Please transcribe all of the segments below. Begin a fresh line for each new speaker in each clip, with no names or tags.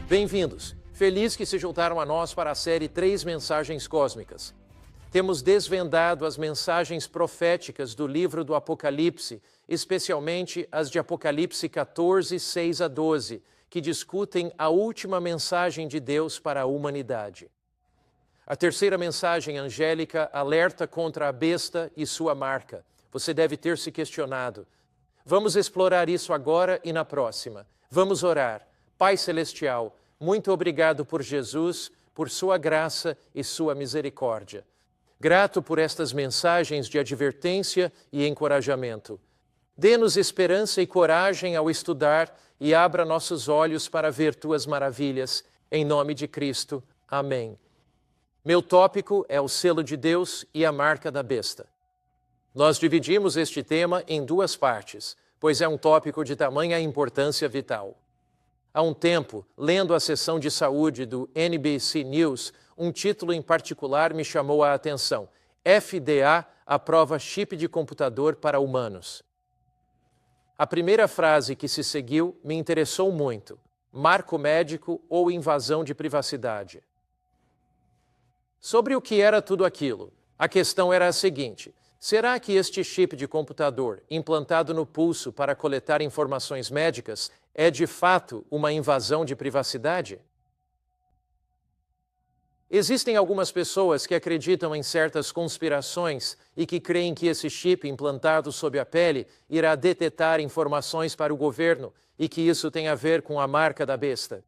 Bem-vindos! Feliz que se juntaram a nós para a série 3 Mensagens Cósmicas. Temos desvendado as mensagens proféticas do livro do Apocalipse, especialmente as de Apocalipse 14, 6 a 12, que discutem a última mensagem de Deus para a humanidade. A terceira mensagem angélica alerta contra a besta e sua marca. Você deve ter se questionado. Vamos explorar isso agora e na próxima. Vamos orar. Pai Celestial, muito obrigado por Jesus, por sua graça e sua misericórdia. Grato por estas mensagens de advertência e encorajamento. Dê-nos esperança e coragem ao estudar e abra nossos olhos para ver tuas maravilhas. Em nome de Cristo. Amém. Meu tópico é o selo de Deus e a marca da besta. Nós dividimos este tema em duas partes, pois é um tópico de tamanha importância vital. Há um tempo, lendo a seção de saúde do NBC News, um título em particular me chamou a atenção. FDA aprova chip de computador para humanos. A primeira frase que se seguiu me interessou muito. Marco médico ou invasão de privacidade. Sobre o que era tudo aquilo, a questão era a seguinte: será que este chip de computador, implantado no pulso para coletar informações médicas, é de fato uma invasão de privacidade? Existem algumas pessoas que acreditam em certas conspirações e que creem que esse chip implantado sob a pele irá detetar informações para o governo e que isso tem a ver com a marca da besta.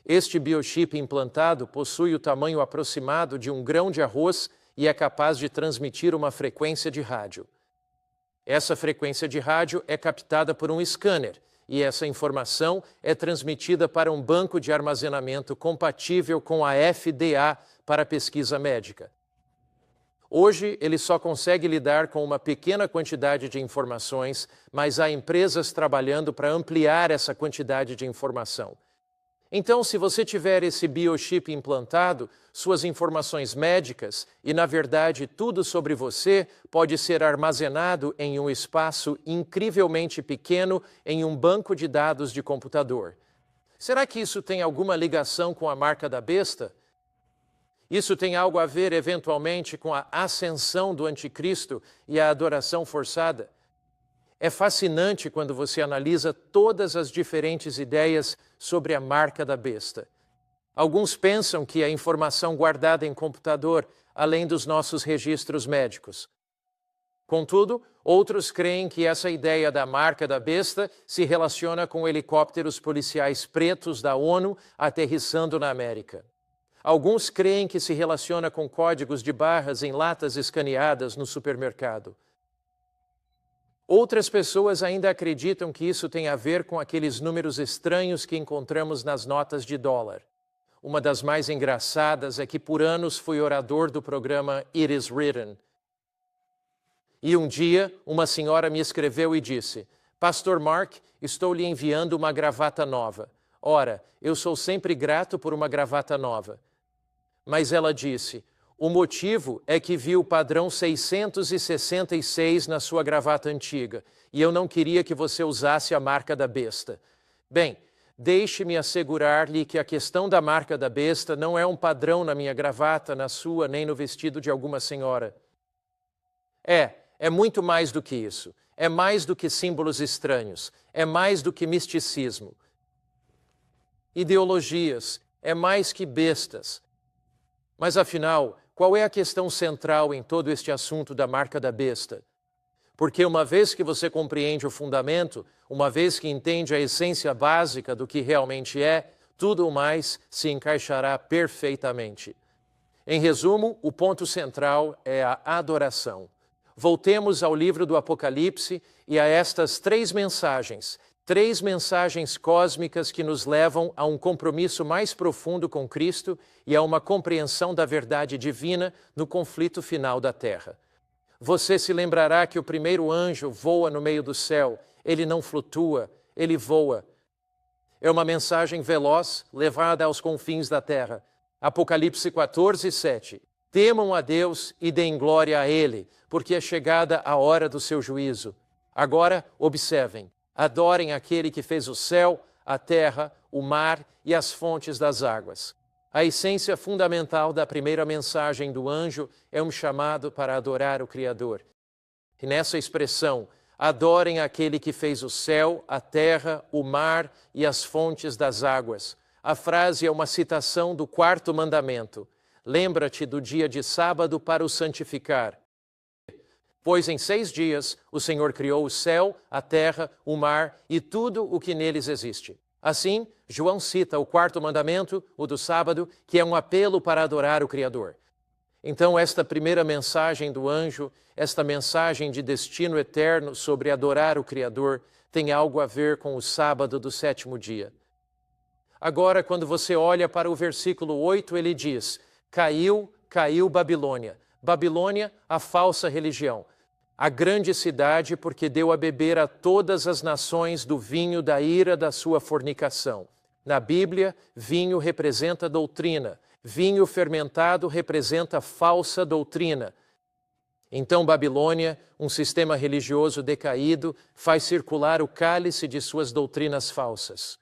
Este biochip implantado possui o tamanho aproximado de um grão de arroz e é capaz de transmitir uma frequência de rádio. Essa frequência de rádio é captada por um scanner e essa informação é transmitida para um banco de armazenamento compatível com a FDA para pesquisa médica. Hoje, ele só consegue lidar com uma pequena quantidade de informações, mas há empresas trabalhando para ampliar essa quantidade de informação. Então, se você tiver esse biochip implantado, suas informações médicas e, na verdade, tudo sobre você pode ser armazenado em um espaço incrivelmente pequeno em um banco de dados de computador. Será que isso tem alguma ligação com a marca da besta? Isso tem algo a ver, eventualmente, com a ascensão do anticristo e a adoração forçada? É fascinante quando você analisa todas as diferentes ideias sobre a marca da besta. Alguns pensam que é informação guardada em computador, além dos nossos registros médicos. Contudo, outros creem que essa ideia da marca da besta se relaciona com helicópteros policiais pretos da ONU aterrissando na América. Alguns creem que se relaciona com códigos de barras em latas escaneadas no supermercado. Outras pessoas ainda acreditam que isso tem a ver com aqueles números estranhos que encontramos nas notas de dólar. Uma das mais engraçadas é que por anos fui orador do programa It Is Written. E um dia, uma senhora me escreveu e disse: Pastor Mark, estou lhe enviando uma gravata nova. Ora, eu sou sempre grato por uma gravata nova. Mas ela disse: o motivo é que vi o padrão 666 na sua gravata antiga, e eu não queria que você usasse a marca da besta. Bem, deixe-me assegurar-lhe que a questão da marca da besta não é um padrão na minha gravata, na sua, nem no vestido de alguma senhora. É muito mais do que isso. É mais do que símbolos estranhos. É mais do que misticismo. Ideologias. É mais que bestas. Mas afinal, qual é a questão central em todo este assunto da marca da besta? Porque uma vez que você compreende o fundamento, uma vez que entende a essência básica do que realmente é, tudo o mais se encaixará perfeitamente. Em resumo, o ponto central é a adoração. Voltemos ao livro do Apocalipse e a estas 3 mensagens cósmicas que nos levam a um compromisso mais profundo com Cristo e a uma compreensão da verdade divina no conflito final da Terra. Você se lembrará que o primeiro anjo voa no meio do céu, ele não flutua, ele voa. É uma mensagem veloz levada aos confins da Terra. Apocalipse 14, 7. Temam a Deus e deem glória a Ele, porque é chegada a hora do seu juízo. Agora, observem. Adorem aquele que fez o céu, a terra, o mar e as fontes das águas. A essência fundamental da primeira mensagem do anjo é um chamado para adorar o Criador. E nessa expressão, adorem aquele que fez o céu, a terra, o mar e as fontes das águas. A frase é uma citação do quarto mandamento. Lembra-te do dia de sábado para o santificar. Pois em 6 dias o Senhor criou o céu, a terra, o mar e tudo o que neles existe. Assim, João cita o quarto mandamento, o do sábado, que é um apelo para adorar o Criador. Então, esta primeira mensagem do anjo, esta mensagem de destino eterno sobre adorar o Criador, tem algo a ver com o sábado do 7º dia. Agora, quando você olha para o versículo 8, ele diz: caiu Babilônia. Babilônia, a falsa religião. A grande cidade, porque deu a beber a todas as nações do vinho da ira da sua fornicação. Na Bíblia, vinho representa doutrina. Vinho fermentado representa falsa doutrina. Então, Babilônia, um sistema religioso decaído, faz circular o cálice de suas doutrinas falsas.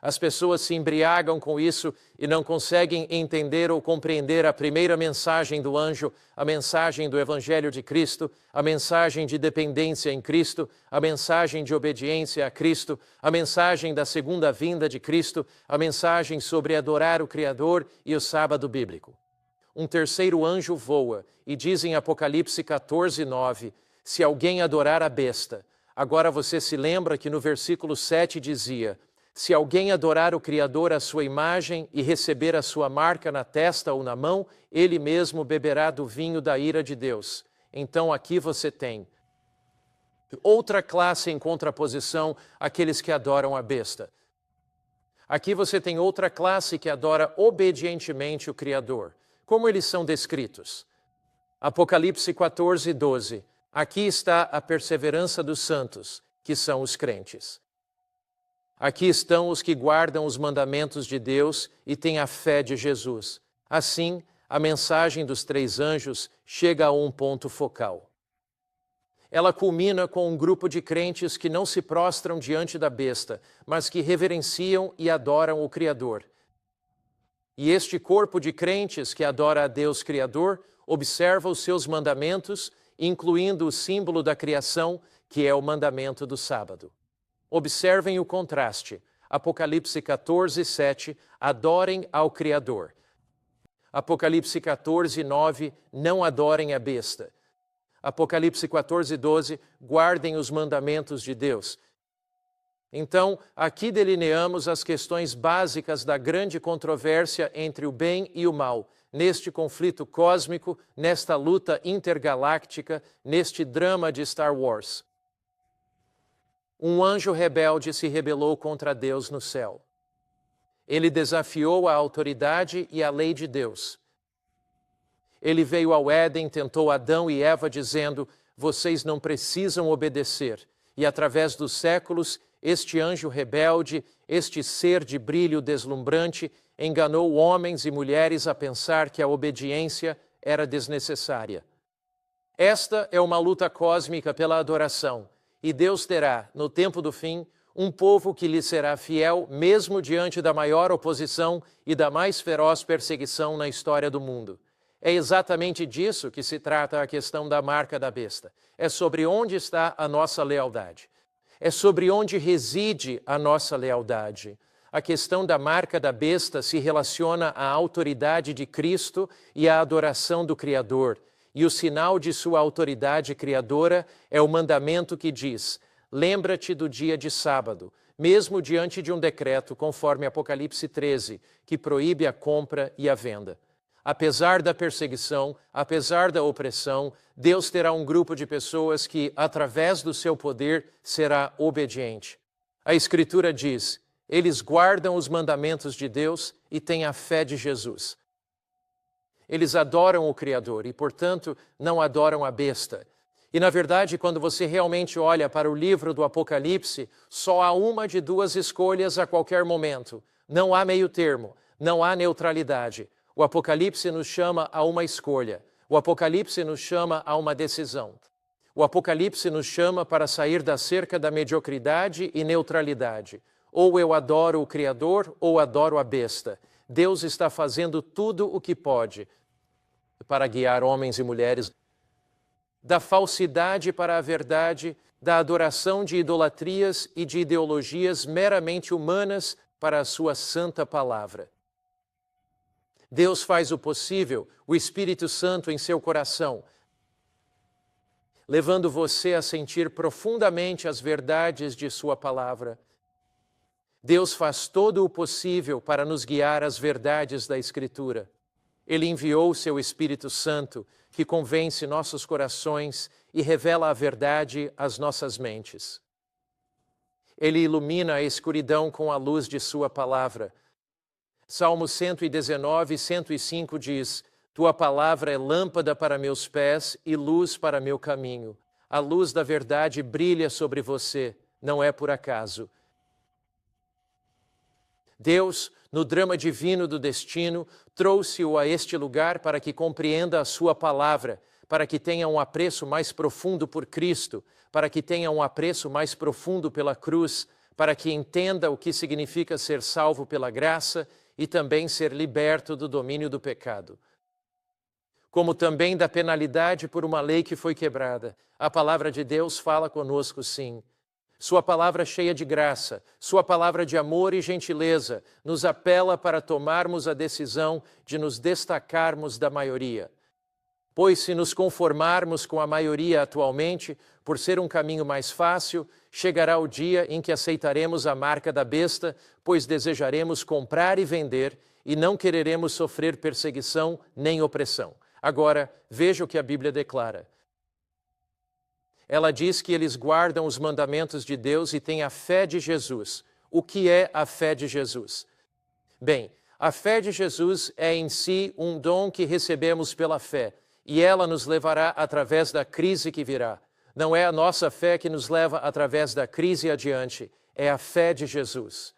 As pessoas se embriagam com isso e não conseguem entender ou compreender a primeira mensagem do anjo, a mensagem do Evangelho de Cristo, a mensagem de dependência em Cristo, a mensagem de obediência a Cristo, a mensagem da segunda vinda de Cristo, a mensagem sobre adorar o Criador e o sábado bíblico. Um terceiro anjo voa e diz em Apocalipse 14:9, se alguém adorar a besta. Agora você se lembra que no versículo 7 dizia: se alguém adorar o Criador à sua imagem e receber a sua marca na testa ou na mão, ele mesmo beberá do vinho da ira de Deus. Então aqui você tem outra classe em contraposição àqueles que adoram a besta. Aqui você tem outra classe que adora obedientemente o Criador. Como eles são descritos? Apocalipse 14:12. Aqui está a perseverança dos santos, que são os crentes. Aqui estão os que guardam os mandamentos de Deus e têm a fé de Jesus. Assim, a mensagem dos 3 anjos chega a um ponto focal. Ela culmina com um grupo de crentes que não se prostram diante da besta, mas que reverenciam e adoram o Criador. E este corpo de crentes que adora a Deus Criador observa os seus mandamentos, incluindo o símbolo da criação, que é o mandamento do sábado. Observem o contraste. Apocalipse 14:7, adorem ao Criador. Apocalipse 14:9, não adorem a besta. Apocalipse 14:12, guardem os mandamentos de Deus. Então, aqui delineamos as questões básicas da grande controvérsia entre o bem e o mal, neste conflito cósmico, nesta luta intergaláctica, neste drama de Star Wars. Um anjo rebelde se rebelou contra Deus no céu. Ele desafiou a autoridade e a lei de Deus. Ele veio ao Éden, tentou Adão e Eva, dizendo: vocês não precisam obedecer. E através dos séculos, este anjo rebelde, este ser de brilho deslumbrante, enganou homens e mulheres a pensar que a obediência era desnecessária. Esta é uma luta cósmica pela adoração. E Deus terá, no tempo do fim, um povo que lhe será fiel, mesmo diante da maior oposição e da mais feroz perseguição na história do mundo. É exatamente disso que se trata a questão da marca da besta. É sobre onde está a nossa lealdade. É sobre onde reside a nossa lealdade. A questão da marca da besta se relaciona à autoridade de Cristo e à adoração do Criador. E o sinal de sua autoridade criadora é o mandamento que diz: lembra-te do dia de sábado, mesmo diante de um decreto, conforme Apocalipse 13, que proíbe a compra e a venda. Apesar da perseguição, apesar da opressão, Deus terá um grupo de pessoas que, através do seu poder, será obediente. A Escritura diz: eles guardam os mandamentos de Deus e têm a fé de Jesus. Eles adoram o Criador e, portanto, não adoram a besta. E, na verdade, quando você realmente olha para o livro do Apocalipse, só há uma de 2 escolhas a qualquer momento. Não há meio termo, não há neutralidade. O Apocalipse nos chama a uma escolha. O Apocalipse nos chama a uma decisão. O Apocalipse nos chama para sair da cerca da mediocridade e neutralidade. Ou eu adoro o Criador, ou adoro a besta. Deus está fazendo tudo o que pode para guiar homens e mulheres da falsidade para a verdade, da adoração de idolatrias e de ideologias meramente humanas para a sua santa palavra. Deus faz o possível, o Espírito Santo em seu coração, levando você a sentir profundamente as verdades de sua palavra. Deus faz todo o possível para nos guiar às verdades da Escritura. Ele enviou seu Espírito Santo, que convence nossos corações e revela a verdade às nossas mentes. Ele ilumina a escuridão com a luz de sua palavra. Salmos 119, 105 diz: Tua palavra é lâmpada para meus pés e luz para meu caminho. A luz da verdade brilha sobre você, não é por acaso. Deus, no drama divino do destino, trouxe-o a este lugar para que compreenda a sua palavra, para que tenha um apreço mais profundo por Cristo, para que tenha um apreço mais profundo pela cruz, para que entenda o que significa ser salvo pela graça e também ser liberto do domínio do pecado. Como também da penalidade por uma lei que foi quebrada, a palavra de Deus fala conosco sim. Sua palavra cheia de graça, sua palavra de amor e gentileza, nos apela para tomarmos a decisão de nos destacarmos da maioria. Pois se nos conformarmos com a maioria atualmente, por ser um caminho mais fácil, chegará o dia em que aceitaremos a marca da besta, pois desejaremos comprar e vender e não quereremos sofrer perseguição nem opressão. Agora, veja o que a Bíblia declara. Ela diz que eles guardam os mandamentos de Deus e têm a fé de Jesus. O que é a fé de Jesus? Bem, a fé de Jesus é em si um dom que recebemos pela fé, e ela nos levará através da crise que virá. Não é a nossa fé que nos leva através da crise adiante, é a fé de Jesus.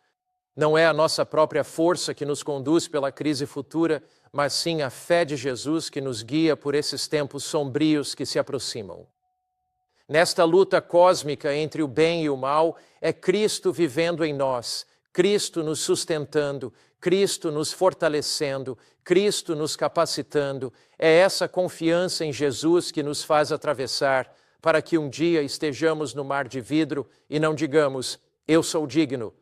Não é a nossa própria força que nos conduz pela crise futura, mas sim a fé de Jesus que nos guia por esses tempos sombrios que se aproximam. Nesta luta cósmica entre o bem e o mal, é Cristo vivendo em nós, Cristo nos sustentando, Cristo nos fortalecendo, Cristo nos capacitando. É essa confiança em Jesus que nos faz atravessar, para que um dia estejamos no mar de vidro e não digamos, eu sou digno,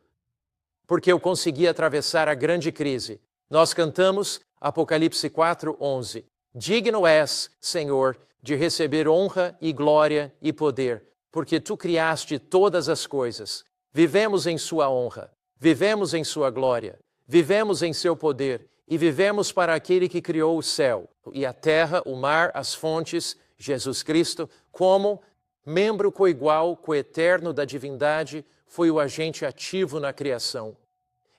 porque eu consegui atravessar a grande crise. Nós cantamos Apocalipse 4:11. Digno és, Senhor, de receber honra e glória e poder, porque tu criaste todas as coisas. Vivemos em sua honra, vivemos em sua glória, vivemos em seu poder e vivemos para aquele que criou o céu e a terra, o mar, as fontes, Jesus Cristo, como membro coigual, coeterno da divindade, foi o agente ativo na criação.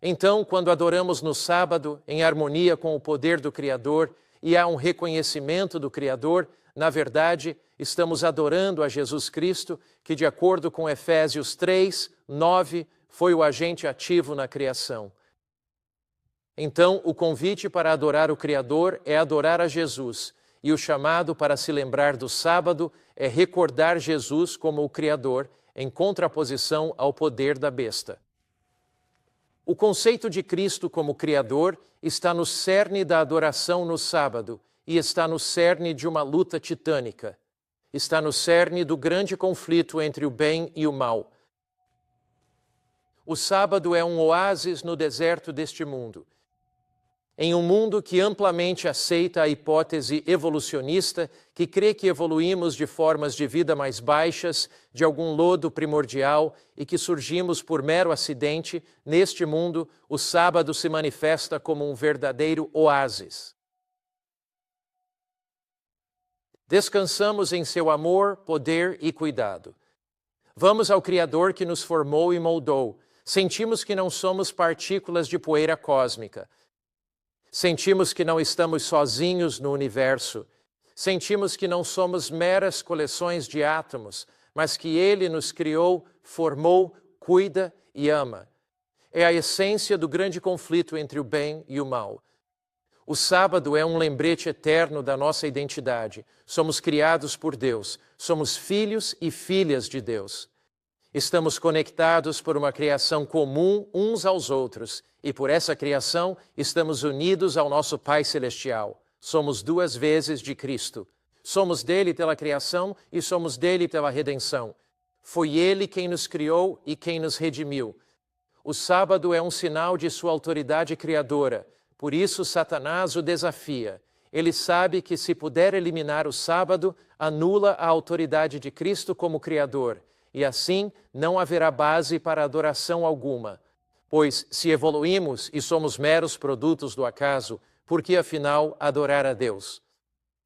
Então, quando adoramos no sábado, em harmonia com o poder do Criador, e há um reconhecimento do Criador, na verdade, estamos adorando a Jesus Cristo, que de acordo com Efésios 3:9, foi o agente ativo na criação. Então, o convite para adorar o Criador é adorar a Jesus, e o chamado para se lembrar do sábado é recordar Jesus como o Criador, em contraposição ao poder da besta. O conceito de Cristo como Criador está no cerne da adoração no sábado e está no cerne de uma luta titânica. Está no cerne do grande conflito entre o bem e o mal. O sábado é um oásis no deserto deste mundo. Em um mundo que amplamente aceita a hipótese evolucionista, que crê que evoluímos de formas de vida mais baixas, de algum lodo primordial e que surgimos por mero acidente, neste mundo, o sábado se manifesta como um verdadeiro oásis. Descansamos em seu amor, poder e cuidado. Vamos ao Criador que nos formou e moldou. Sentimos que não somos partículas de poeira cósmica. Sentimos que não estamos sozinhos no universo. Sentimos que não somos meras coleções de átomos, mas que Ele nos criou, formou, cuida e ama. É a essência do grande conflito entre o bem e o mal. O sábado é um lembrete eterno da nossa identidade. Somos criados por Deus. Somos filhos e filhas de Deus. Estamos conectados por uma criação comum uns aos outros, e por essa criação estamos unidos ao nosso Pai Celestial. Somos duas vezes de Cristo. Somos dele pela criação e somos dele pela redenção. Foi ele quem nos criou e quem nos redimiu. O sábado é um sinal de sua autoridade criadora, por isso Satanás o desafia. Ele sabe que se puder eliminar o sábado, anula a autoridade de Cristo como Criador, e assim não haverá base para adoração alguma. Pois se evoluímos e somos meros produtos do acaso, por que afinal adorar a Deus?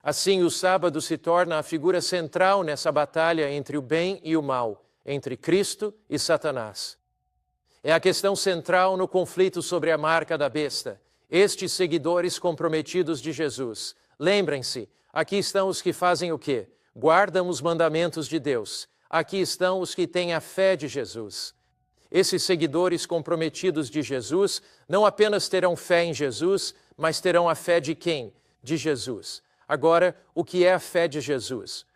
Assim, o sábado se torna a figura central nessa batalha entre o bem e o mal, entre Cristo e Satanás. É a questão central no conflito sobre a marca da besta. Estes seguidores comprometidos de Jesus, lembrem-se, aqui estão os que fazem o quê? Guardam os mandamentos de Deus. Aqui estão os que têm a fé de Jesus. Esses seguidores comprometidos de Jesus não apenas terão fé em Jesus, mas terão a fé de quem? De Jesus. Agora, o que é a fé de Jesus?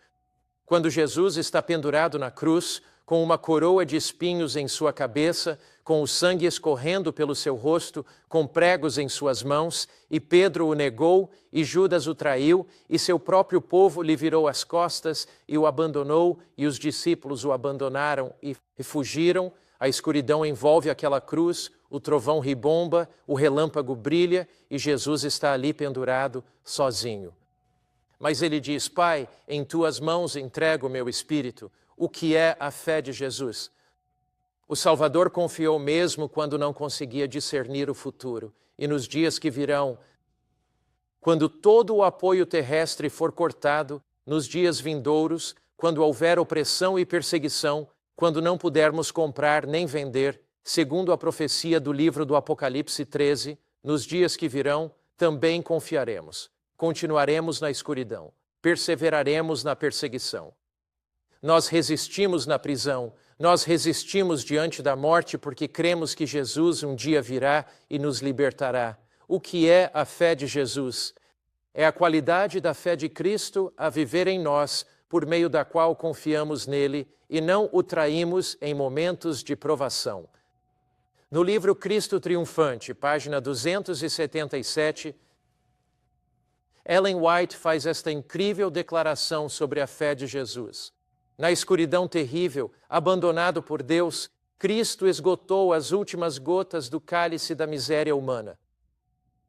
Quando Jesus está pendurado na cruz, com uma coroa de espinhos em sua cabeça, com o sangue escorrendo pelo seu rosto, com pregos em suas mãos, e Pedro o negou, e Judas o traiu, e seu próprio povo lhe virou as costas, e o abandonou, e os discípulos o abandonaram e fugiram. A escuridão envolve aquela cruz, o trovão ribomba, o relâmpago brilha, e Jesus está ali pendurado, sozinho. Mas ele diz: Pai, em tuas mãos entrego o meu espírito. O que é a fé de Jesus? O Salvador confiou mesmo quando não conseguia discernir o futuro. E nos dias que virão, quando todo o apoio terrestre for cortado, nos dias vindouros, quando houver opressão e perseguição, quando não pudermos comprar nem vender, segundo a profecia do livro do Apocalipse 13, nos dias que virão, também confiaremos. Continuaremos na escuridão, perseveraremos na perseguição. Nós resistimos na prisão, nós resistimos diante da morte porque cremos que Jesus um dia virá e nos libertará. O que é a fé de Jesus? É a qualidade da fé de Cristo a viver em nós, por meio da qual confiamos nele e não o traímos em momentos de provação. No livro Cristo Triunfante, página 277, Ellen White faz esta incrível declaração sobre a fé de Jesus. Na escuridão terrível, abandonado por Deus, Cristo esgotou as últimas gotas do cálice da miséria humana.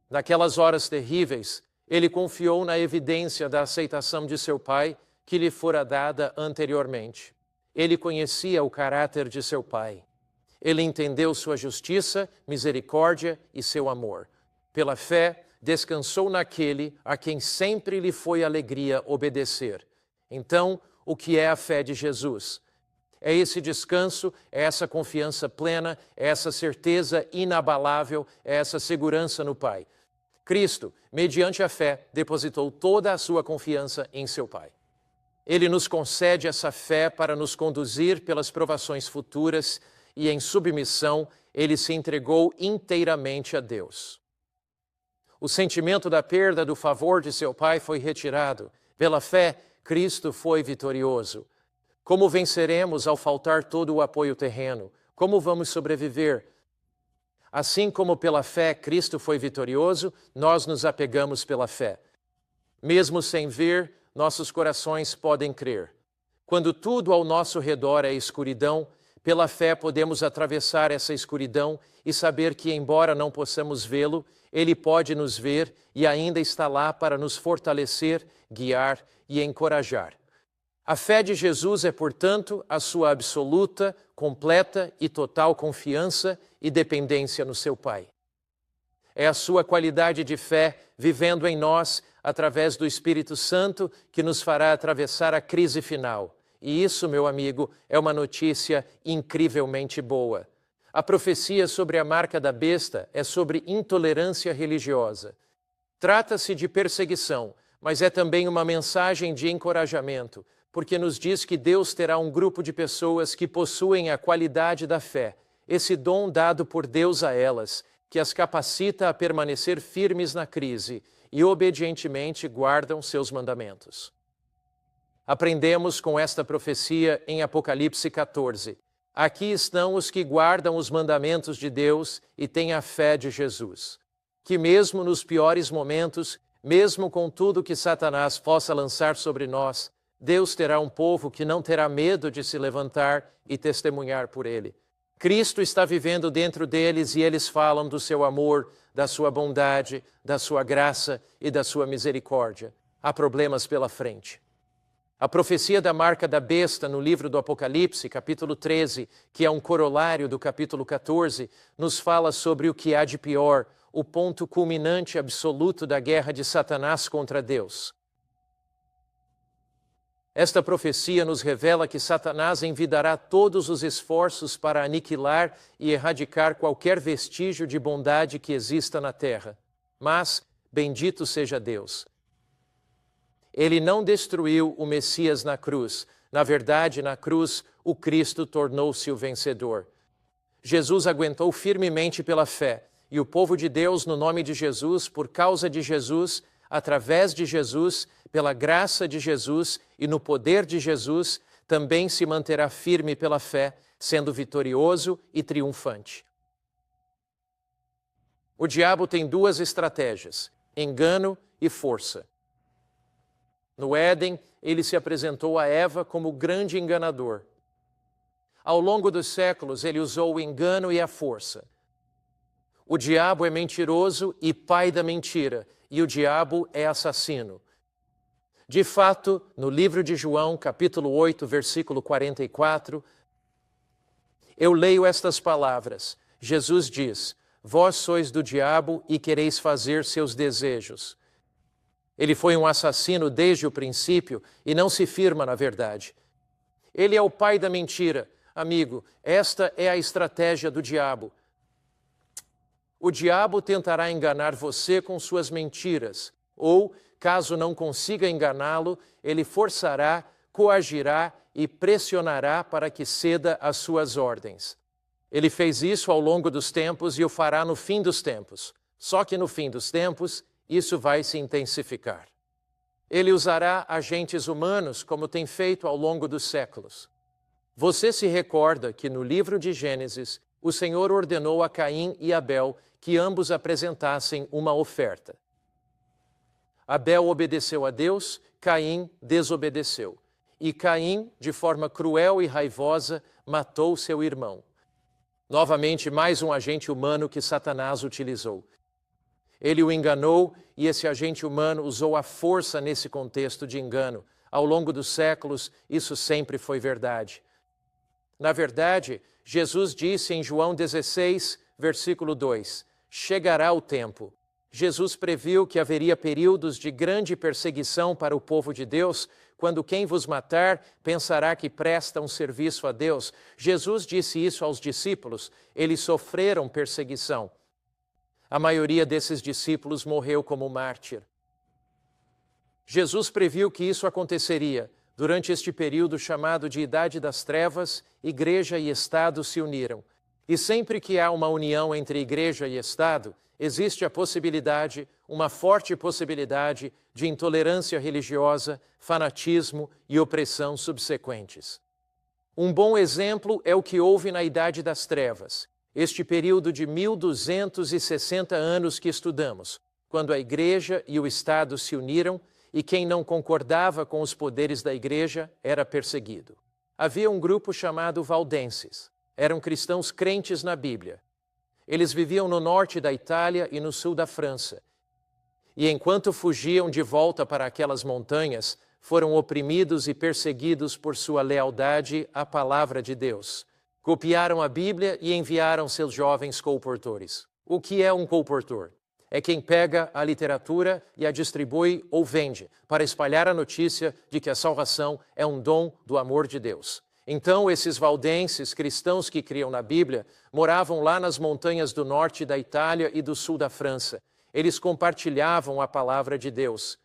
Naquelas horas terríveis, ele confiou na evidência da aceitação de seu Pai, que lhe fora dada anteriormente. Ele conhecia o caráter de seu Pai. Ele entendeu sua justiça, misericórdia e seu amor. Pela fé, descansou naquele a quem sempre lhe foi alegria obedecer. Então, o que é a fé de Jesus? É esse descanso, é essa confiança plena, é essa certeza inabalável, é essa segurança no Pai. Cristo, mediante a fé, depositou toda a sua confiança em seu Pai. Ele nos concede essa fé para nos conduzir pelas provações futuras e, em submissão, ele se entregou inteiramente a Deus. O sentimento da perda do favor de seu Pai foi retirado. Pela fé, Cristo foi vitorioso. Como venceremos ao faltar todo o apoio terreno? Como vamos sobreviver? Assim como pela fé Cristo foi vitorioso, nós nos apegamos pela fé. Mesmo sem ver, nossos corações podem crer. Quando tudo ao nosso redor é escuridão, pela fé podemos atravessar essa escuridão e saber que, embora não possamos vê-lo, ele pode nos ver e ainda está lá para nos fortalecer, guiar e encorajar. A fé de Jesus é, portanto, a sua absoluta, completa e total confiança e dependência no seu Pai. É a sua qualidade de fé vivendo em nós, através do Espírito Santo, que nos fará atravessar a crise final. E isso, meu amigo, é uma notícia incrivelmente boa. A profecia sobre a marca da besta é sobre intolerância religiosa. Trata-se de perseguição, mas é também uma mensagem de encorajamento, porque nos diz que Deus terá um grupo de pessoas que possuem a qualidade da fé, esse dom dado por Deus a elas, que as capacita a permanecer firmes na crise e obedientemente guardam seus mandamentos. Aprendemos com esta profecia em Apocalipse 14. Aqui estão os que guardam os mandamentos de Deus e têm a fé de Jesus. Que mesmo nos piores momentos, mesmo com tudo que Satanás possa lançar sobre nós, Deus terá um povo que não terá medo de se levantar e testemunhar por ele. Cristo está vivendo dentro deles e eles falam do seu amor, da sua bondade, da sua graça e da sua misericórdia. Há problemas pela frente. A profecia da marca da besta no livro do Apocalipse, capítulo 13, que é um corolário do capítulo 14, nos fala sobre o que há de pior, o ponto culminante absoluto da guerra de Satanás contra Deus. Esta profecia nos revela que Satanás envidará todos os esforços para aniquilar e erradicar qualquer vestígio de bondade que exista na terra. Mas, bendito seja Deus, ele não destruiu o Messias na cruz. Na verdade, na cruz, o Cristo tornou-se o vencedor. Jesus aguentou firmemente pela fé, e o povo de Deus, no nome de Jesus, por causa de Jesus, através de Jesus, pela graça de Jesus e no poder de Jesus, também se manterá firme pela fé, sendo vitorioso e triunfante. O diabo tem duas estratégias: engano e força. No Éden, ele se apresentou a Eva como grande enganador. Ao longo dos séculos, ele usou o engano e a força. O diabo é mentiroso e pai da mentira, e o diabo é assassino. De fato, no livro de João, capítulo 8, versículo 44, eu leio estas palavras. Jesus diz: vós sois do diabo e quereis fazer seus desejos. Ele foi um assassino desde o princípio e não se firma na verdade. Ele é o pai da mentira. Amigo, esta é a estratégia do diabo. O diabo tentará enganar você com suas mentiras, ou, caso não consiga enganá-lo, ele forçará, coagirá e pressionará para que ceda às suas ordens. Ele fez isso ao longo dos tempos e o fará no fim dos tempos. Só que no fim dos tempos, isso vai se intensificar. Ele usará agentes humanos como tem feito ao longo dos séculos. Você se recorda que no livro de Gênesis, o Senhor ordenou a Caim e Abel que ambos apresentassem uma oferta. Abel obedeceu a Deus, Caim desobedeceu. E Caim, de forma cruel e raivosa, matou seu irmão. Novamente, mais um agente humano que Satanás utilizou. Ele o enganou e esse agente humano usou a força nesse contexto de engano. Ao longo dos séculos, isso sempre foi verdade. Na verdade, Jesus disse em João 16, versículo 2, chegará o tempo. Jesus previu que haveria períodos de grande perseguição para o povo de Deus, quando quem vos matar pensará que presta um serviço a Deus. Jesus disse isso aos discípulos, eles sofreram perseguição. A maioria desses discípulos morreu como mártir. Jesus previu que isso aconteceria. Durante este período chamado de Idade das Trevas, Igreja e Estado se uniram. E sempre que há uma união entre Igreja e Estado, existe a possibilidade, uma forte possibilidade, de intolerância religiosa, fanatismo e opressão subsequentes. Um bom exemplo é o que houve na Idade das Trevas. Este período de 1260 anos que estudamos, quando a Igreja e o Estado se uniram e quem não concordava com os poderes da Igreja era perseguido. Havia um grupo chamado Valdenses. Eram cristãos crentes na Bíblia. Eles viviam no norte da Itália e no sul da França. E enquanto fugiam de volta para aquelas montanhas, foram oprimidos e perseguidos por sua lealdade à palavra de Deus. Copiaram a Bíblia e enviaram seus jovens colportores. O que é um colportor? É quem pega a literatura e a distribui ou vende para espalhar a notícia de que a salvação é um dom do amor de Deus. Então, esses valdenses, cristãos que criam na Bíblia, moravam lá nas montanhas do norte da Itália e do sul da França. Eles compartilhavam a palavra de Deus.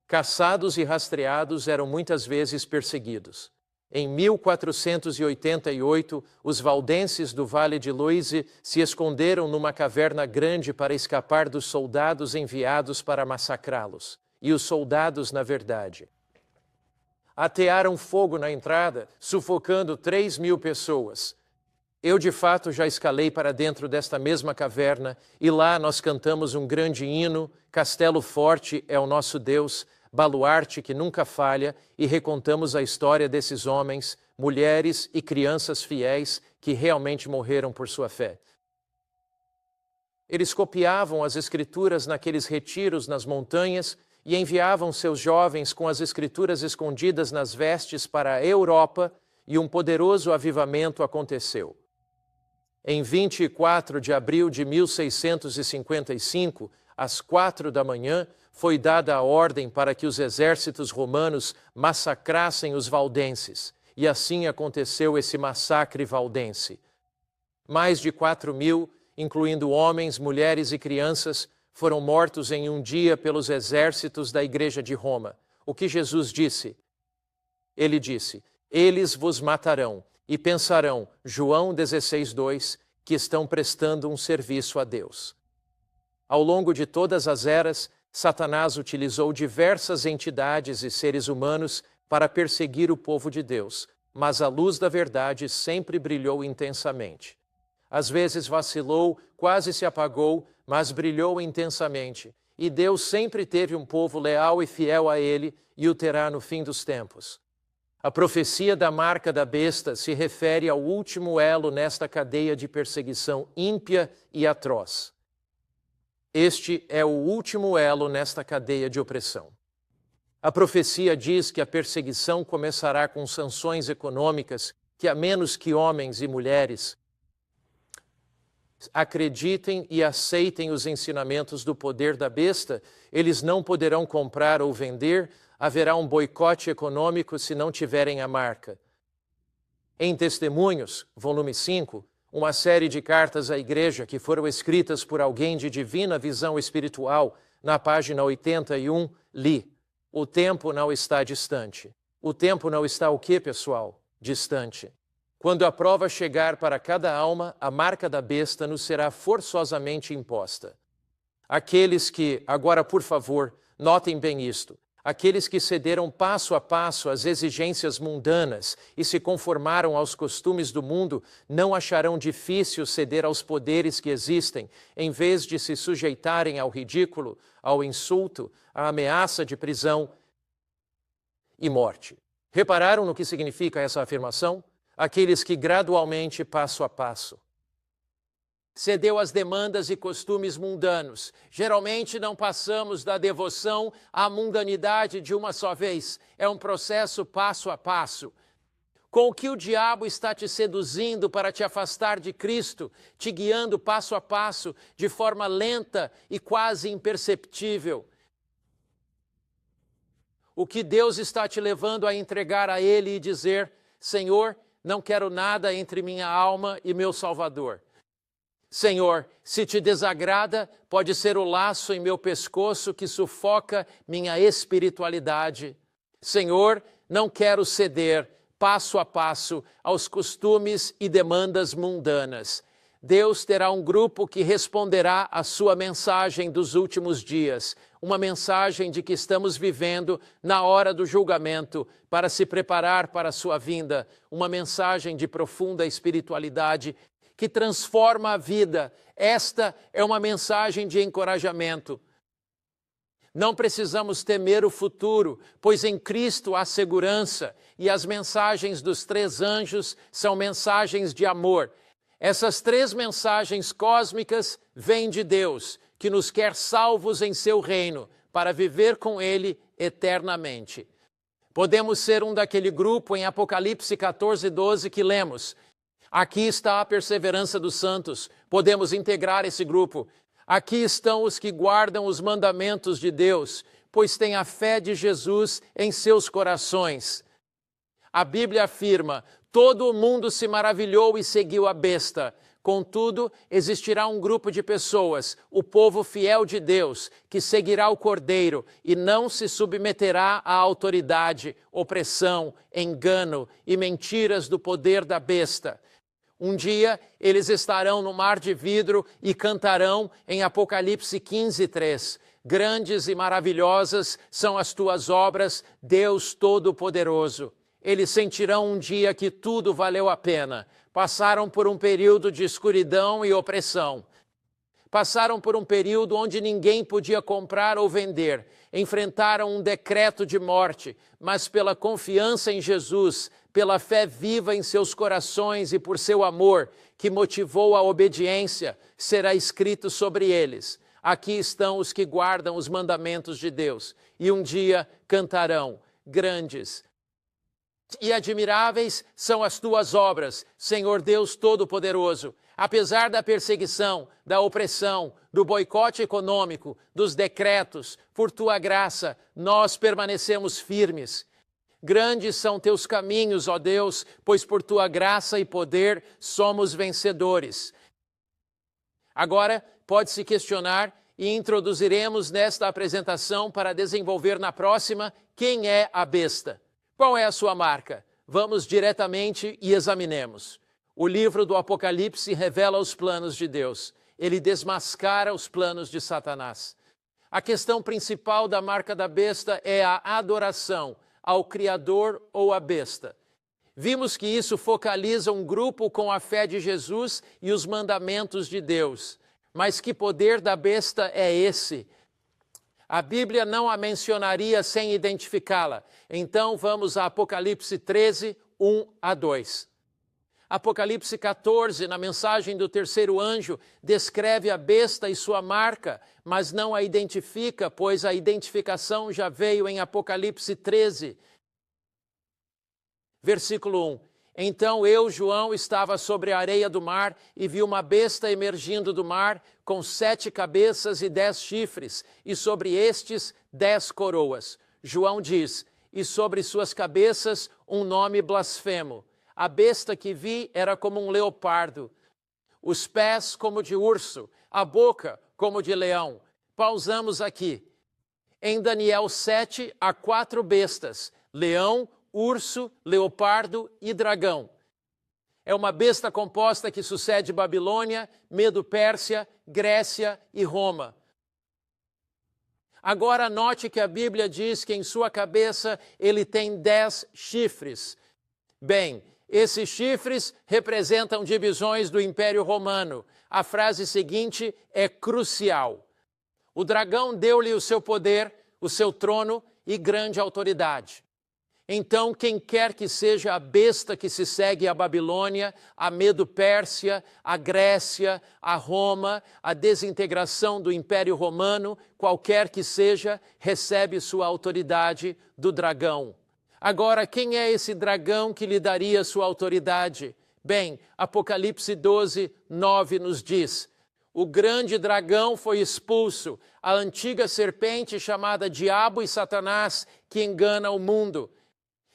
Caçados e rastreados, eram muitas vezes perseguidos. Em 1488, os valdenses do Vale de Loise se esconderam numa caverna grande para escapar dos soldados enviados para massacrá-los. E os soldados, na verdade, atearam fogo na entrada, sufocando 3.000 pessoas. Eu, de fato, já escalei para dentro desta mesma caverna, e lá nós cantamos um grande hino, Castelo Forte é o nosso Deus, baluarte que nunca falha, e recontamos a história desses homens, mulheres e crianças fiéis que realmente morreram por sua fé. Eles copiavam as escrituras naqueles retiros nas montanhas e enviavam seus jovens com as escrituras escondidas nas vestes para a Europa, e um poderoso avivamento aconteceu. Em 24 de abril de 1655, às 4 da manhã, foi dada a ordem para que os exércitos romanos massacrassem os valdenses, e assim aconteceu esse massacre valdense. Mais de 4.000, incluindo homens, mulheres e crianças, foram mortos em um dia pelos exércitos da Igreja de Roma. O que Jesus disse? Ele disse: eles vos matarão, e pensarão, João 16:2, que estão prestando um serviço a Deus. Ao longo de todas as eras, Satanás utilizou diversas entidades e seres humanos para perseguir o povo de Deus, mas a luz da verdade sempre brilhou intensamente. Às vezes vacilou, quase se apagou, mas brilhou intensamente. E Deus sempre teve um povo leal e fiel a Ele, e o terá no fim dos tempos. A profecia da marca da besta se refere ao último elo nesta cadeia de perseguição ímpia e atroz. Este é o último elo nesta cadeia de opressão. A profecia diz que a perseguição começará com sanções econômicas que, a menos que homens e mulheres acreditem e aceitem os ensinamentos do poder da besta, eles não poderão comprar ou vender, haverá um boicote econômico se não tiverem a marca. Em Testemunhos, volume 5, uma série de cartas à igreja que foram escritas por alguém de divina visão espiritual, na página 81, li: o tempo não está distante. O tempo não está o quê, pessoal? Distante. Quando a prova chegar para cada alma, a marca da besta nos será forçosamente imposta. Aqueles que, agora por favor, notem bem isto, aqueles que cederam passo a passo às exigências mundanas e se conformaram aos costumes do mundo, não acharão difícil ceder aos poderes que existem, em vez de se sujeitarem ao ridículo, ao insulto, à ameaça de prisão e morte. Repararam no que significa essa afirmação? Aqueles que gradualmente, passo a passo, cedeu às demandas e costumes mundanos. Geralmente não passamos da devoção à mundanidade de uma só vez. É um processo passo a passo. Com o que o diabo está te seduzindo para te afastar de Cristo, te guiando passo a passo, de forma lenta e quase imperceptível. O que Deus está te levando a entregar a Ele e dizer: Senhor, não quero nada entre minha alma e meu Salvador. Senhor, se te desagrada, pode ser o laço em meu pescoço que sufoca minha espiritualidade. Senhor, não quero ceder, passo a passo, aos costumes e demandas mundanas. Deus terá um grupo que responderá à sua mensagem dos últimos dias, uma mensagem de que estamos vivendo na hora do julgamento, para se preparar para a sua vinda, uma mensagem de profunda espiritualidade que transforma a vida. Esta é uma mensagem de encorajamento. Não precisamos temer o futuro, pois em Cristo há segurança, e as mensagens dos 3 anjos são mensagens de amor. Essas 3 mensagens cósmicas vêm de Deus, que nos quer salvos em seu reino, para viver com Ele eternamente. Podemos ser um daquele grupo em Apocalipse 14:12 que lemos: aqui está a perseverança dos santos. Podemos integrar esse grupo. Aqui estão os que guardam os mandamentos de Deus, pois têm a fé de Jesus em seus corações. A Bíblia afirma: todo o mundo se maravilhou e seguiu a besta. Contudo, existirá um grupo de pessoas, o povo fiel de Deus, que seguirá o Cordeiro e não se submeterá à autoridade, opressão, engano e mentiras do poder da besta. Um dia, eles estarão no mar de vidro e cantarão em Apocalipse 15:3. Grandes e maravilhosas são as tuas obras, Deus Todo-Poderoso. Eles sentirão um dia que tudo valeu a pena. Passaram por um período de escuridão e opressão. Passaram por um período onde ninguém podia comprar ou vender. Enfrentaram um decreto de morte, mas pela confiança em Jesus, pela fé viva em seus corações e por seu amor, que motivou a obediência, será escrito sobre eles: aqui estão os que guardam os mandamentos de Deus, e um dia cantarão: grandes e admiráveis são as tuas obras, Senhor Deus Todo-Poderoso. Apesar da perseguição, da opressão, do boicote econômico, dos decretos, por tua graça, nós permanecemos firmes. Grandes são teus caminhos, ó Deus, pois por tua graça e poder somos vencedores. Agora, pode-se questionar e introduziremos nesta apresentação para desenvolver na próxima quem é a besta. Qual é a sua marca? Vamos diretamente e examinemos. O livro do Apocalipse revela os planos de Deus. Ele desmascara os planos de Satanás. A questão principal da marca da besta é a adoração ao Criador ou à besta. Vimos que isso focaliza um grupo com a fé de Jesus e os mandamentos de Deus. Mas que poder da besta é esse? A Bíblia não a mencionaria sem identificá-la. Então vamos a Apocalipse 13, 1 a 2. Apocalipse 14, na mensagem do terceiro anjo, descreve a besta e sua marca, mas não a identifica, pois a identificação já veio em Apocalipse 13. Versículo 1. Então eu, João, estava sobre a areia do mar e vi uma besta emergindo do mar, com 7 cabeças e 10 chifres, e sobre estes 10 coroas. João diz: e sobre suas cabeças um nome blasfemo. A besta que vi era como um leopardo, os pés como de urso, a boca como de leão. Pausamos aqui. Em Daniel 7 há 4 bestas: leão, urso, leopardo e dragão. É uma besta composta que sucede Babilônia, Medo-Pérsia, Grécia e Roma. Agora note que a Bíblia diz que em sua cabeça ele tem 10 chifres. Bem, esses chifres representam divisões do Império Romano. A frase seguinte é crucial. O dragão deu-lhe o seu poder, o seu trono e grande autoridade. Então, quem quer que seja a besta que se segue à Babilônia, a Medo-Pérsia, a Grécia, a Roma, a desintegração do Império Romano, qualquer que seja, recebe sua autoridade do dragão. Agora, quem é esse dragão que lhe daria sua autoridade? Bem, Apocalipse 12, 9 nos diz: o grande dragão foi expulso, a antiga serpente chamada Diabo e Satanás, que engana o mundo.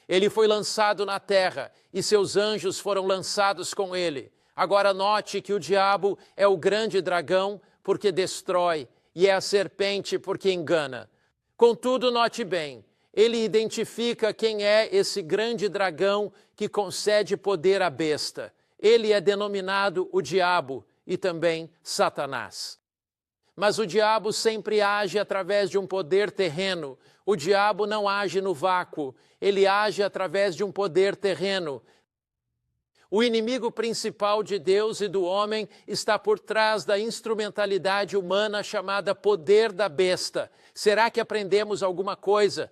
Ele foi lançado na terra e seus anjos foram lançados com ele. Agora note que o diabo é o grande dragão porque destrói e é a serpente porque engana. Contudo, note bem, ele identifica quem é esse grande dragão que concede poder à besta. Ele é denominado o diabo e também Satanás. Mas o diabo sempre age através de um poder terreno. O diabo não age no vácuo, ele age através de um poder terreno. O inimigo principal de Deus e do homem está por trás da instrumentalidade humana chamada poder da besta. Será que aprendemos alguma coisa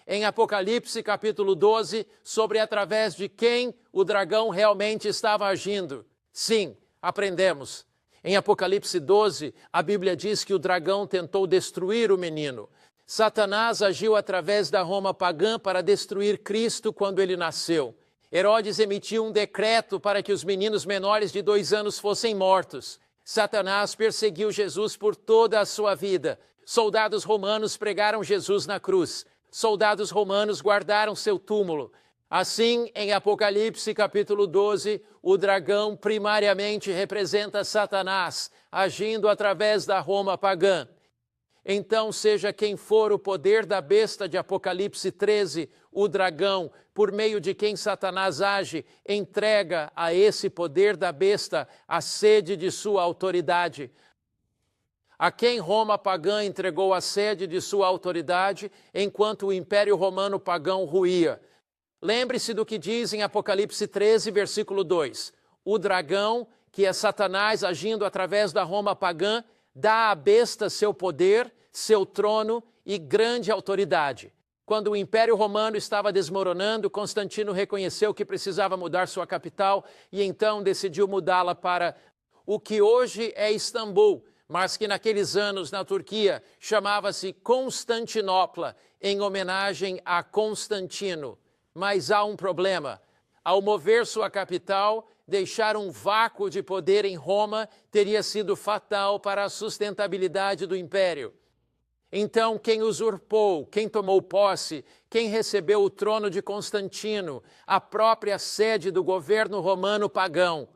em Apocalipse capítulo 12 sobre através de quem o dragão realmente estava agindo? Sim, aprendemos. Em Apocalipse 12, a Bíblia diz que o dragão tentou destruir o menino. Satanás agiu através da Roma pagã para destruir Cristo quando ele nasceu. Herodes emitiu um decreto para que os meninos menores de 2 anos fossem mortos. Satanás perseguiu Jesus por toda a sua vida. Soldados romanos pregaram Jesus na cruz. Soldados romanos guardaram seu túmulo. Assim, em Apocalipse capítulo 12, o dragão primariamente representa Satanás, agindo através da Roma pagã. Então, seja quem for o poder da besta de Apocalipse 13, o dragão, por meio de quem Satanás age, entrega a esse poder da besta a sede de sua autoridade. a quem Roma pagã entregou a sede de sua autoridade, enquanto o Império Romano pagão ruía. Lembre-se do que diz em Apocalipse 13, versículo 2. O dragão, que é Satanás agindo através da Roma pagã, dá à besta seu poder, seu trono e grande autoridade. Quando o Império Romano estava desmoronando, Constantino reconheceu que precisava mudar sua capital e então decidiu mudá-la para o que hoje é Istambul, mas que naqueles anos na Turquia chamava-se Constantinopla, em homenagem a Constantino. Mas há um problema. Ao mover sua capital, deixar um vácuo de poder em Roma teria sido fatal para a sustentabilidade do império. Então, quem usurpou, quem tomou posse, quem recebeu o trono de Constantino, a própria sede do governo romano pagão?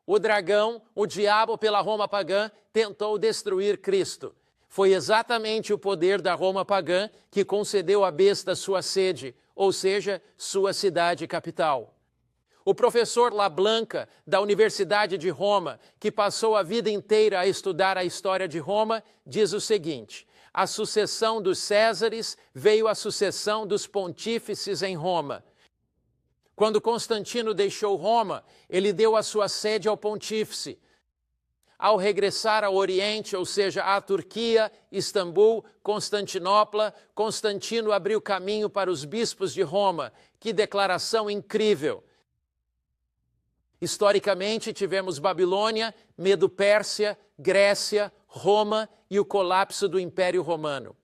O dragão, o diabo pela Roma pagã, tentou destruir Cristo. Foi exatamente o poder da Roma pagã que concedeu à besta sua sede, ou seja, sua cidade capital. O professor Lablanca, da Universidade de Roma, que passou a vida inteira a estudar a história de Roma, diz o seguinte: a sucessão dos Césares veio a sucessão dos pontífices em Roma. Quando Constantino deixou Roma, ele deu a sua sede ao pontífice. Ao regressar ao Oriente, ou seja, à Turquia, Istambul, Constantinopla, Constantino abriu caminho para os bispos de Roma. Que declaração incrível! Historicamente, tivemos Babilônia, Medo-Pérsia, Grécia, Roma e o colapso do Império Romano.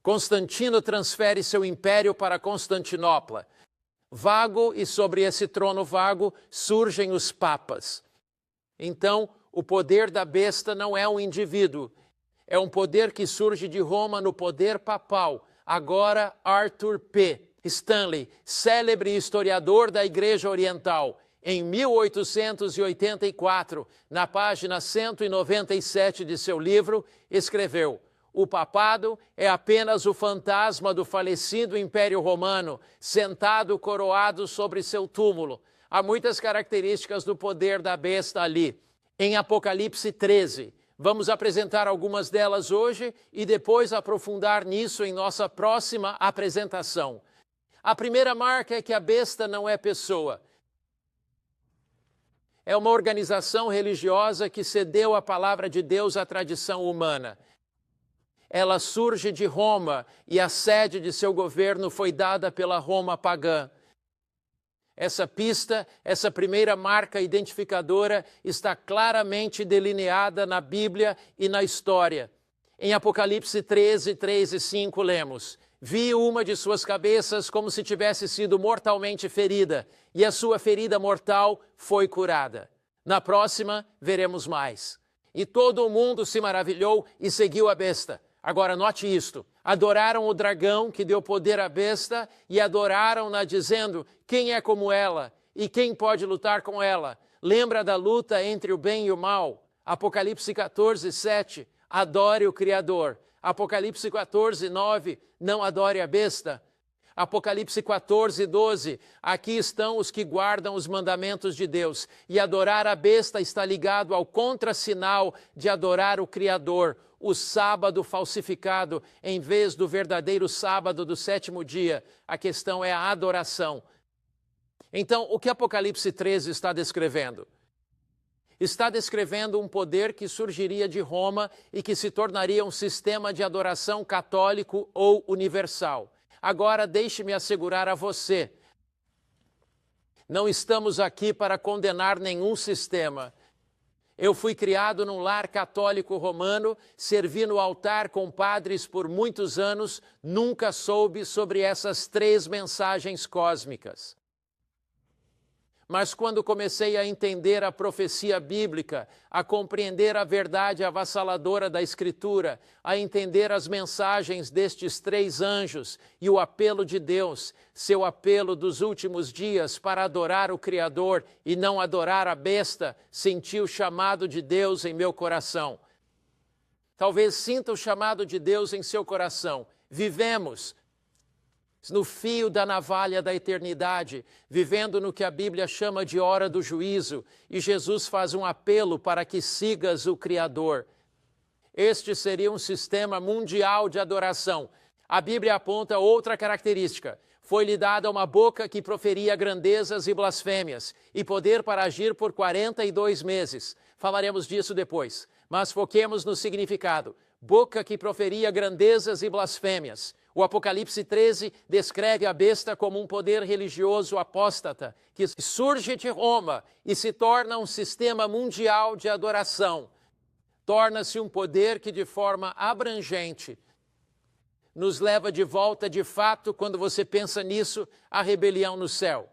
Constantino transfere seu império para Constantinopla. Vago, e sobre esse trono vago surgem os papas. Então, o poder da besta não é um indivíduo, é um poder que surge de Roma no poder papal. Agora, Arthur P. Stanley, célebre historiador da Igreja Oriental, em 1884, na página 197 de seu livro, escreveu: o papado é apenas o fantasma do falecido Império Romano, sentado coroado sobre seu túmulo. Há muitas características do poder da besta ali. Em Apocalipse 13, vamos apresentar algumas delas hoje e depois aprofundar nisso em nossa próxima apresentação. A primeira marca é que a besta não é pessoa. É uma organização religiosa que cedeu a palavra de Deus à tradição humana. Ela surge de Roma e a sede de seu governo foi dada pela Roma pagã. Essa pista, essa primeira marca identificadora, está claramente delineada na Bíblia e na história. Em Apocalipse 13, 3 e 5, lemos: vi uma de suas cabeças como se tivesse sido mortalmente ferida, e a sua ferida mortal foi curada. Na próxima, veremos mais. E todo o mundo se maravilhou e seguiu a besta. Agora note isto: adoraram o dragão que deu poder à besta e adoraram-na dizendo: quem é como ela e quem pode lutar com ela? Lembra da luta entre o bem e o mal? Apocalipse 14, 7, adore o Criador. Apocalipse 14, 9, não adore a besta. Apocalipse 14, 12, aqui estão os que guardam os mandamentos de Deus. E adorar a besta está ligado ao contrassinal de adorar o Criador, o sábado falsificado, em vez do verdadeiro sábado do sétimo dia. A questão é a adoração. Então, o que Apocalipse 13 está descrevendo? Está descrevendo um poder que surgiria de Roma e que se tornaria um sistema de adoração católico ou universal. Agora, deixe-me assegurar a você, não estamos aqui para condenar nenhum sistema. Eu fui criado num lar católico romano, servi no altar com padres por muitos anos, nunca soube sobre essas três mensagens cósmicas. Mas quando comecei a entender a profecia bíblica, a compreender a verdade avassaladora da Escritura, a entender as mensagens destes três anjos e o apelo de Deus, seu apelo dos últimos dias para adorar o Criador e não adorar a besta, senti o chamado de Deus em meu coração. Talvez sinta o chamado de Deus em seu coração. Vivemos no fio da navalha da eternidade, vivendo no que a Bíblia chama de hora do juízo, e Jesus faz um apelo para que sigas o Criador. Este seria um sistema mundial de adoração. A Bíblia aponta outra característica. Foi-lhe dada uma boca que proferia grandezas e blasfêmias, e poder para agir por 42 meses. Falaremos disso depois, mas foquemos no significado. Boca que proferia grandezas e blasfêmias. O Apocalipse 13 descreve a besta como um poder religioso apóstata, que surge de Roma e se torna um sistema mundial de adoração. Torna-se um poder que, de forma abrangente, nos leva de volta, de fato, quando você pensa nisso, à rebelião no céu.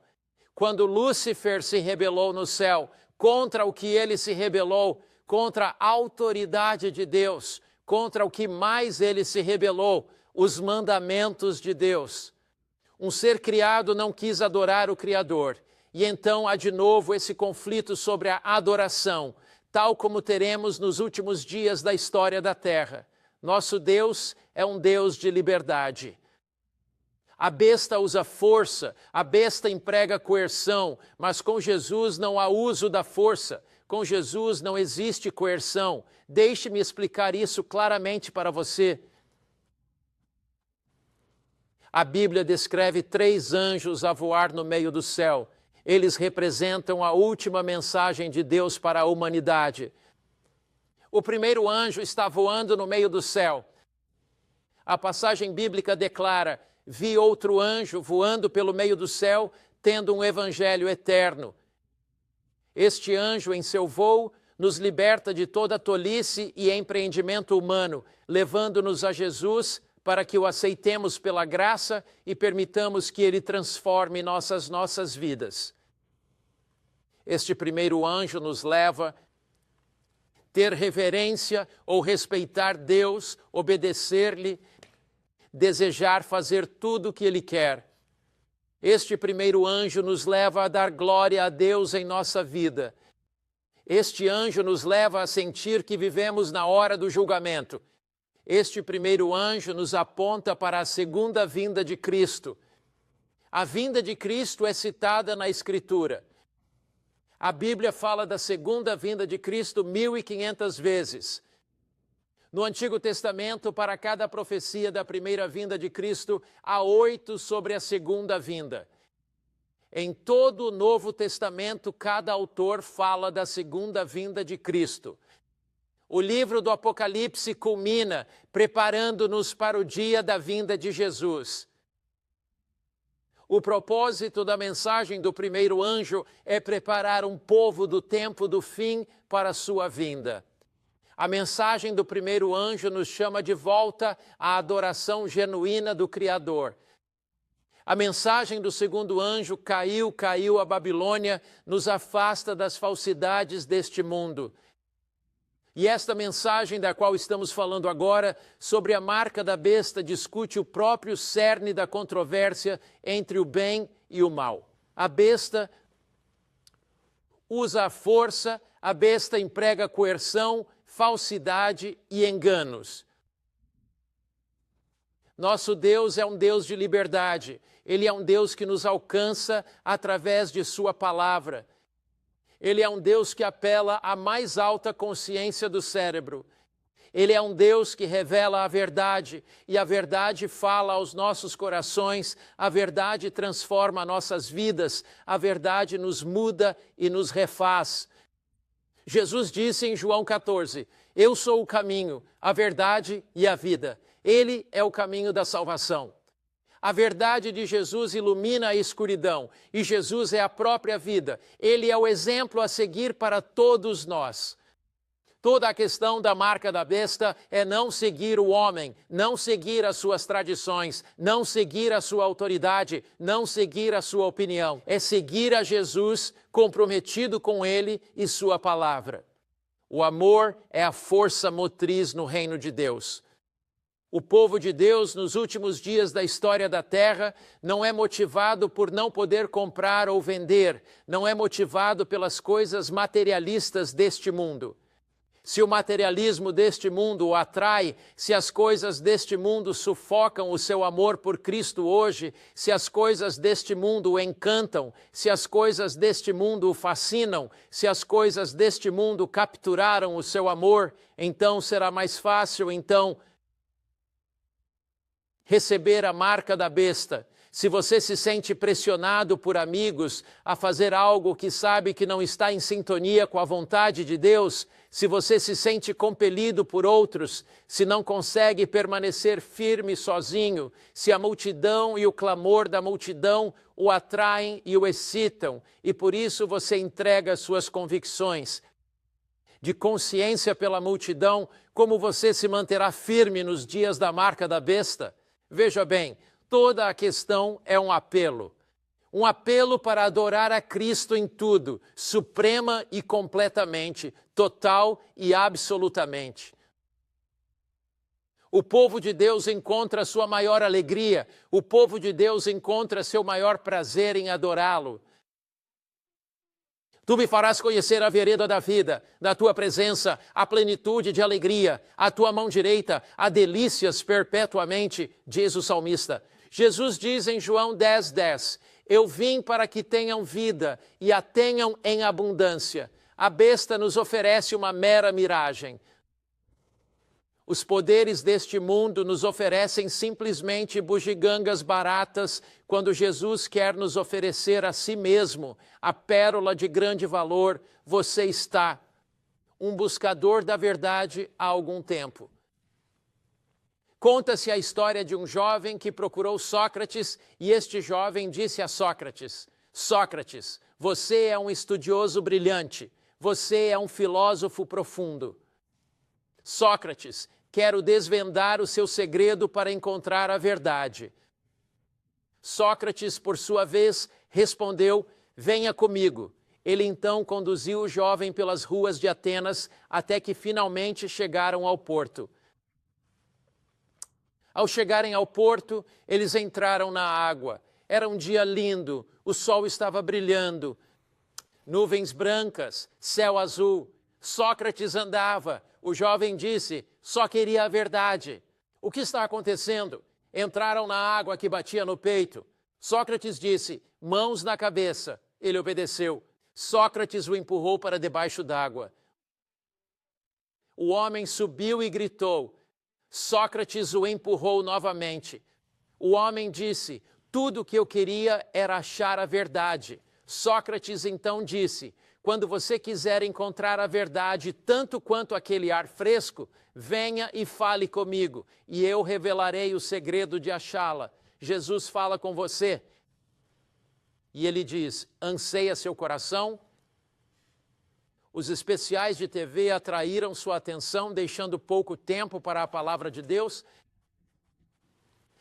Quando Lúcifer se rebelou no céu, contra o que ele se rebelou, contra a autoridade de Deus, contra o que mais ele se rebelou, os mandamentos de Deus. Um ser criado não quis adorar o Criador, e então há de novo esse conflito sobre a adoração, tal como teremos nos últimos dias da história da Terra. Nosso Deus é um Deus de liberdade. A besta usa força, a besta emprega coerção, mas com Jesus não há uso da força. Com Jesus não existe coerção. Deixe-me explicar isso claramente para você. A Bíblia descreve 3 anjos a voar no meio do céu. Eles representam a última mensagem de Deus para a humanidade. O primeiro anjo está voando no meio do céu. A passagem bíblica declara: vi outro anjo voando pelo meio do céu, tendo um evangelho eterno. Este anjo, em seu voo, nos liberta de toda tolice e empreendimento humano, levando-nos a Jesus para que o aceitemos pela graça e permitamos que ele transforme nossas vidas. Este primeiro anjo nos leva a ter reverência ou respeitar Deus, obedecer-lhe, desejar fazer tudo o que ele quer. Este primeiro anjo nos leva a dar glória a Deus em nossa vida. Este anjo nos leva a sentir que vivemos na hora do julgamento. Este primeiro anjo nos aponta para a segunda vinda de Cristo. A vinda de Cristo é citada na Escritura. A Bíblia fala da segunda vinda de Cristo 1.500 vezes. No Antigo Testamento, para cada profecia da primeira vinda de Cristo, há 8 sobre a segunda vinda. Em todo o Novo Testamento, cada autor fala da segunda vinda de Cristo. O livro do Apocalipse culmina preparando-nos para o dia da vinda de Jesus. O propósito da mensagem do primeiro anjo é preparar um povo do tempo do fim para a sua vinda. A mensagem do primeiro anjo nos chama de volta à adoração genuína do Criador. A mensagem do segundo anjo, caiu a Babilônia, nos afasta das falsidades deste mundo. E esta mensagem da qual estamos falando agora, sobre a marca da besta, discute o próprio cerne da controvérsia entre o bem e o mal. A besta usa a força, a besta emprega coerção, falsidade e enganos. Nosso Deus é um Deus de liberdade. Ele é um Deus que nos alcança através de sua palavra. Ele é um Deus que apela à mais alta consciência do cérebro. Ele é um Deus que revela a verdade, e a verdade fala aos nossos corações, a verdade transforma nossas vidas, a verdade nos muda e nos refaz. Jesus disse em João 14, eu sou o caminho, a verdade e a vida. Ele é o caminho da salvação. A verdade de Jesus ilumina a escuridão, e Jesus é a própria vida. Ele é o exemplo a seguir para todos nós. Toda a questão da marca da besta é não seguir o homem, não seguir as suas tradições, não seguir a sua autoridade, não seguir a sua opinião. É seguir a Jesus, comprometido com ele e sua palavra. O amor é a força motriz no reino de Deus. O povo de Deus, nos últimos dias da história da terra, não é motivado por não poder comprar ou vender, não é motivado pelas coisas materialistas deste mundo. Se o materialismo deste mundo o atrai, se as coisas deste mundo sufocam o seu amor por Cristo hoje, se as coisas deste mundo o encantam, se as coisas deste mundo o fascinam, se as coisas deste mundo capturaram o seu amor, então será mais fácil, receber a marca da besta. Se você se sente pressionado por amigos a fazer algo que sabe que não está em sintonia com a vontade de Deus, se você se sente compelido por outros, se não consegue permanecer firme sozinho, se a multidão e o clamor da multidão o atraem e o excitam, e por isso você entrega suas convicções de consciência pela multidão, como você se manterá firme nos dias da marca da besta? Veja bem, toda a questão é um apelo para adorar a Cristo em tudo, suprema e completamente, total e absolutamente. O povo de Deus encontra sua maior alegria, o povo de Deus encontra seu maior prazer em adorá-lo. Tu me farás conhecer a vereda da vida, da tua presença, a plenitude de alegria, a tua mão direita, há delícias perpetuamente, diz o salmista. Jesus diz em João 10:10, eu vim para que tenham vida e a tenham em abundância. A besta nos oferece uma mera miragem. Os poderes deste mundo nos oferecem simplesmente bugigangas baratas, quando Jesus quer nos oferecer a si mesmo, a pérola de grande valor. Você está um buscador da verdade há algum tempo. Conta-se a história de um jovem que procurou Sócrates e este jovem disse a Sócrates, Sócrates, você é um estudioso brilhante, você é um filósofo profundo. Sócrates, quero desvendar o seu segredo para encontrar a verdade. Sócrates, por sua vez, respondeu, venha comigo. Ele então conduziu o jovem pelas ruas de Atenas até que finalmente chegaram ao porto. Ao chegarem ao porto, eles entraram na água. Era um dia lindo, o sol estava brilhando, nuvens brancas, céu azul. Sócrates andava. O jovem disse, só queria a verdade. O que está acontecendo? Entraram na água que batia no peito. Sócrates disse, mãos na cabeça. Ele obedeceu. Sócrates o empurrou para debaixo d'água. O homem subiu e gritou. Sócrates o empurrou novamente. O homem disse, tudo o que eu queria era achar a verdade. Sócrates então disse, quando você quiser encontrar a verdade tanto quanto aquele ar fresco, venha e fale comigo, e eu revelarei o segredo de achá-la. Jesus fala com você. E ele diz, anseia seu coração? Os especiais de TV atraíram sua atenção, deixando pouco tempo para a palavra de Deus?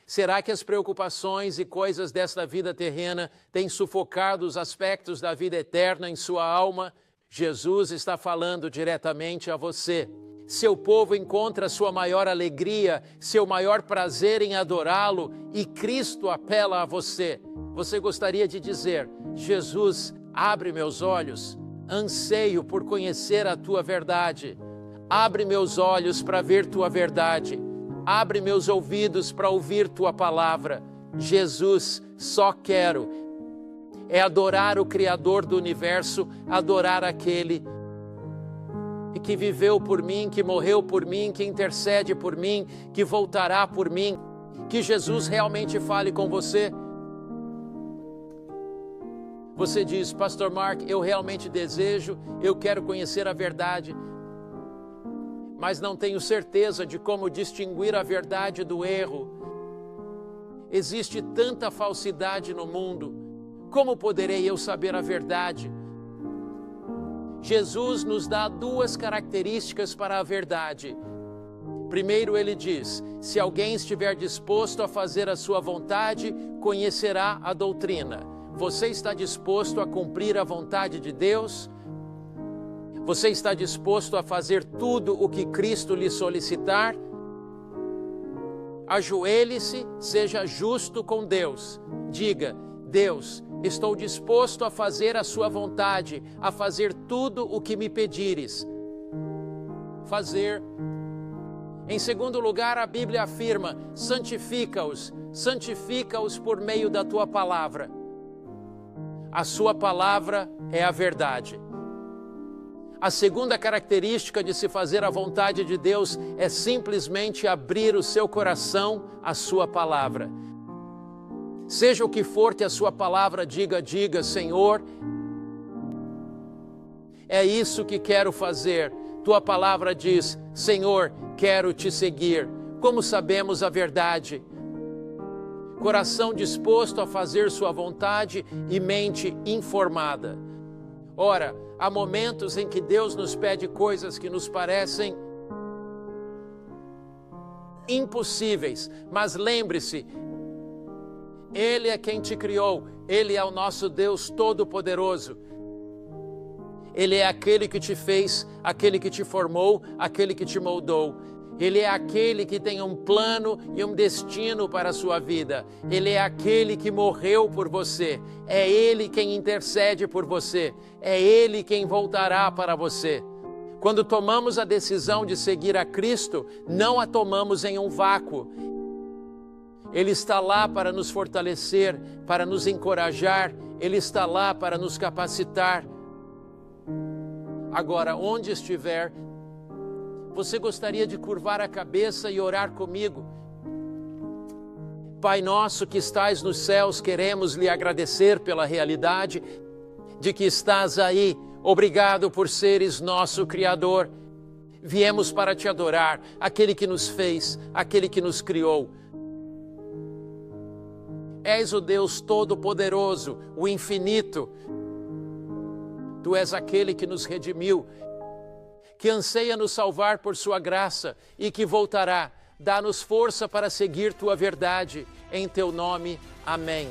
Será que as preocupações e coisas desta vida terrena têm sufocado os aspectos da vida eterna em sua alma? Jesus está falando diretamente a você. Seu povo encontra sua maior alegria, seu maior prazer em adorá-lo, e Cristo apela a você. Você gostaria de dizer, Jesus, abre meus olhos, anseio por conhecer a tua verdade. Abre meus olhos para ver tua verdade. Abre meus ouvidos para ouvir tua palavra. Jesus, só quero é adorar o Criador do universo, adorar aquele que viveu por mim, que morreu por mim, que intercede por mim, que voltará por mim. Que Jesus realmente fale com você. Você diz, Pastor Mark, eu realmente desejo, eu quero conhecer a verdade, mas não tenho certeza de como distinguir a verdade do erro. Existe tanta falsidade no mundo, como poderei eu saber a verdade? Jesus nos dá duas características para a verdade. Primeiro ele diz, se alguém estiver disposto a fazer a sua vontade, conhecerá a doutrina. Você está disposto a cumprir a vontade de Deus? Você está disposto a fazer tudo o que Cristo lhe solicitar? Ajoelhe-se, seja justo com Deus. Diga, Deus, estou disposto a fazer a sua vontade, a fazer tudo o que me pedires. fazer. Em segundo lugar, a Bíblia afirma: santifica-os por meio da tua palavra. A sua palavra é a verdade. A segunda característica de se fazer a vontade de Deus é simplesmente abrir o seu coração à sua palavra. Seja o que for que a sua palavra diga, Senhor, é isso que quero fazer. Tua palavra diz: Senhor, quero te seguir. Como sabemos a verdade? Coração disposto a fazer sua vontade e mente informada. Ora, há momentos em que Deus nos pede coisas que nos parecem impossíveis, mas lembre-se, Ele é quem te criou, Ele é o nosso Deus Todo-Poderoso. Ele é aquele que te fez, aquele que te formou, aquele que te moldou. Ele é aquele que tem um plano e um destino para a sua vida. Ele é aquele que morreu por você. É Ele quem intercede por você. É Ele quem voltará para você. Quando tomamos a decisão de seguir a Cristo, não a tomamos em um vácuo. Ele está lá para nos fortalecer, para nos encorajar. Ele está lá para nos capacitar. Agora, onde estiver, você gostaria de curvar a cabeça e orar comigo? Pai nosso que estais nos céus, queremos lhe agradecer pela realidade de que estás aí. Obrigado por seres nosso Criador. Viemos para te adorar, aquele que nos fez, aquele que nos criou. És o Deus Todo-Poderoso, o infinito. Tu és aquele que nos redimiu, que anseia nos salvar por sua graça e que voltará. Dá-nos força para seguir tua verdade. Em teu nome, amém.